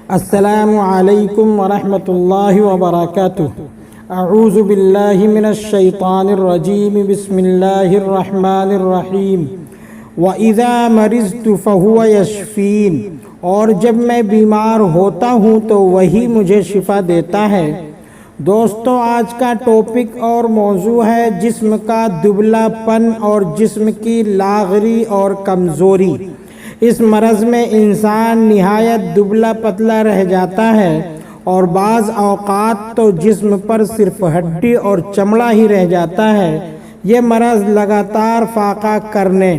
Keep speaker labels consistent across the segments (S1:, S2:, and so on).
S1: السلام علیکم ورحمۃ اللہ وبرکاتہ۔ اعوذ باللہ من الشیطان الرجیم، بسم اللہ الرحمن الرحیم۔ وَإِذَا مَرِضْتُ فَهُوَ يَشْفِينِ، اور جب میں بیمار ہوتا ہوں تو وہی مجھے شفا دیتا ہے۔ دوستو، آج کا ٹاپک اور موضوع ہے جسم کا دبلا پن اور جسم کی لاغری اور کمزوری۔ اس مرض میں انسان نہایت دبلا پتلا رہ جاتا ہے اور بعض اوقات تو جسم پر صرف ہڈی اور چمڑا ہی رہ جاتا ہے۔ یہ مرض لگاتار فاقہ کرنے،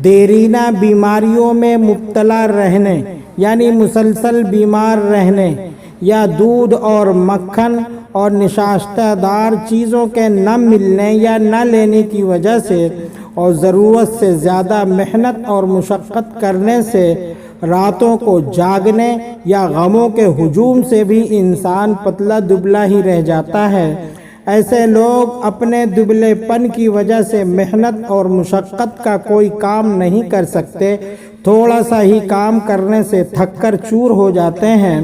S1: دیرینہ بیماریوں میں مبتلا رہنے یعنی مسلسل بیمار رہنے، یا دودھ اور مکھن اور نشاستہ دار چیزوں کے نہ ملنے یا نہ لینے کی وجہ سے، اور ضرورت سے زیادہ محنت اور مشقت کرنے سے، راتوں کو جاگنے یا غموں کے ہجوم سے بھی انسان پتلا دبلا ہی رہ جاتا ہے۔ ایسے لوگ اپنے دبلے پن کی وجہ سے محنت اور مشقت کا کوئی کام نہیں کر سکتے، تھوڑا سا ہی کام کرنے سے تھک کر چور ہو جاتے ہیں،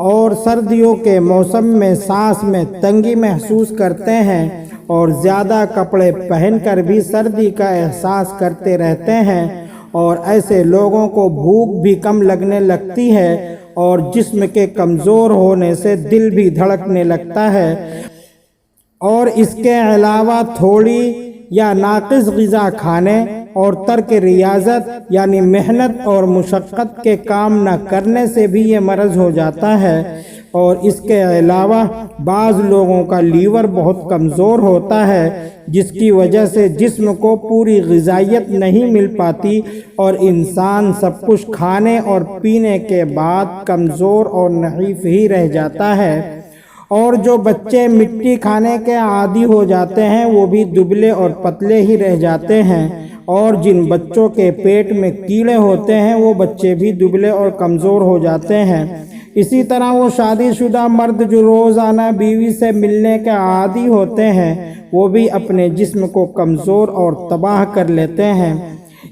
S1: اور سردیوں کے موسم میں سانس میں تنگی محسوس کرتے ہیں، اور زیادہ کپڑے پہن کر بھی سردی کا احساس کرتے رہتے ہیں، اور ایسے لوگوں کو بھوک بھی کم لگنے لگتی ہے، اور جسم کے کمزور ہونے سے دل بھی دھڑکنے لگتا ہے۔ اور اس کے علاوہ تھوڑی یا ناقص غذا کھانے اور ترک ریاضت یعنی محنت اور مشقت کے کام نہ کرنے سے بھی یہ مرض ہو جاتا ہے۔ اور اس کے علاوہ بعض لوگوں کا لیور بہت کمزور ہوتا ہے، جس کی وجہ سے جسم کو پوری غذائیت نہیں مل پاتی، اور انسان سب کچھ کھانے اور پینے کے بعد کمزور اور نحیف ہی رہ جاتا ہے۔ اور جو بچے مٹی کھانے کے عادی ہو جاتے ہیں وہ بھی دبلے اور پتلے ہی رہ جاتے ہیں، اور جن بچوں کے پیٹ میں کیڑے ہوتے ہیں وہ بچے بھی دبلے اور کمزور ہو جاتے ہیں۔ اسی طرح وہ شادی شدہ مرد جو روزانہ بیوی سے ملنے کے عادی ہوتے ہیں وہ بھی اپنے جسم کو کمزور اور تباہ کر لیتے ہیں۔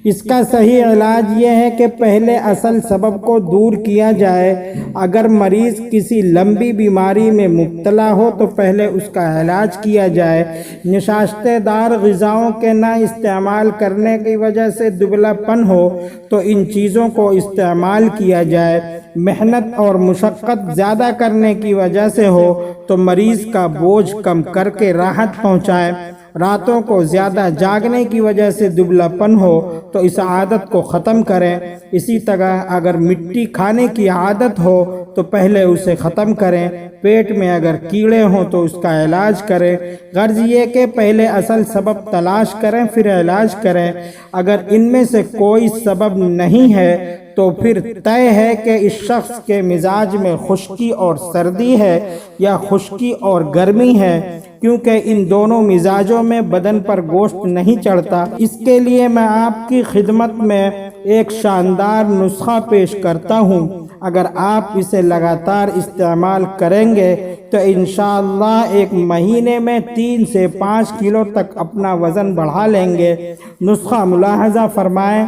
S1: اس کا صحیح علاج یہ ہے کہ پہلے اصل سبب کو دور کیا جائے۔ اگر مریض کسی لمبی بیماری میں مبتلا ہو تو پہلے اس کا علاج کیا جائے۔ نشاستہ دار غذاؤں کے نہ استعمال کرنے کی وجہ سے دبلا پن ہو تو ان چیزوں کو استعمال کیا جائے۔ محنت اور مشقت زیادہ کرنے کی وجہ سے ہو تو مریض کا بوجھ کم کر کے راحت پہنچائے۔ راتوں کو زیادہ جاگنے کی وجہ سے دبلا پن ہو تو اس عادت کو ختم کریں۔ اسی طرح اگر مٹی کھانے کی عادت ہو تو پہلے اسے ختم کریں۔ پیٹ میں اگر کیڑے ہوں تو اس کا علاج کریں۔ غرض یہ کہ پہلے اصل سبب تلاش کریں پھر علاج کریں۔ اگر ان میں سے کوئی سبب نہیں ہے تو پھر طے ہے کہ اس شخص کے مزاج میں خشکی اور سردی ہے یا خشکی اور گرمی ہے، کیونکہ ان دونوں مزاجوں میں بدن پر گوشت نہیں چڑھتا۔ اس کے لیے میں آپ کی خدمت میں ایک شاندار نسخہ پیش کرتا ہوں۔ اگر آپ اسے لگاتار استعمال کریں گے تو انشاءاللہ ایک مہینے میں 3 سے 5 کلو تک اپنا وزن بڑھا لیں گے۔ نسخہ ملاحظہ فرمائیں: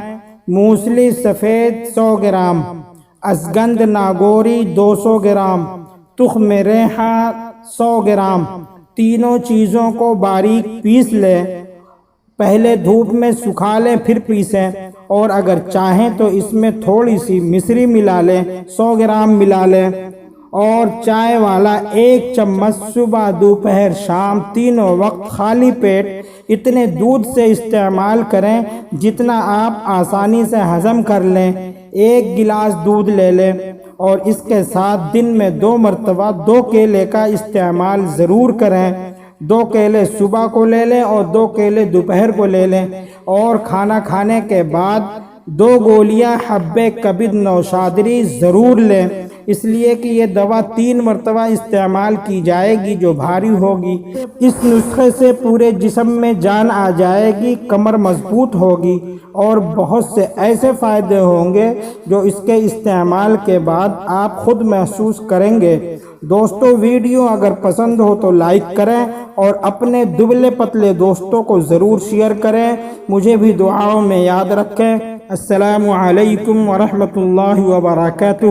S1: موسلی سفید 100 گرام، اشگند ناگوری 200 گرام، تخم ریحہ 100 گرام۔ تینوں چیزوں کو باریک پیس لیں۔ پہلے دھوپ میں سکھا لیں پھر پیسیں، اور اگر چاہیں تو اس میں تھوڑی سی مصری ملا لیں، 100 گرام ملا لیں، اور چائے والا 1 چمچ صبح دوپہر شام تینوں وقت خالی پیٹ اتنے دودھ سے استعمال کریں جتنا آپ آسانی سے ہضم کر لیں۔ 1 گلاس دودھ لے لیں اور اس کے ساتھ دن میں 2 مرتبہ 2 کیلے کا استعمال ضرور کریں۔ 2 کیلے صبح کو لے لیں اور 2 کیلے دوپہر کو لے لیں، اور کھانا کھانے کے بعد 2 گولیاں حب کبد نوشادری ضرور لیں، اس لیے کہ یہ دوا 3 مرتبہ استعمال کی جائے گی جو بھاری ہوگی۔ اس نسخے سے پورے جسم میں جان آ جائے گی، کمر مضبوط ہوگی، اور بہت سے ایسے فائدے ہوں گے جو اس کے استعمال کے بعد آپ خود محسوس کریں گے۔ دوستو، ویڈیو اگر پسند ہو تو لائک کریں اور اپنے دبلے پتلے دوستوں کو ضرور شیئر کریں۔ مجھے بھی دعاؤں میں یاد رکھیں۔ السلام علیکم ورحمۃ اللہ وبرکاتہ۔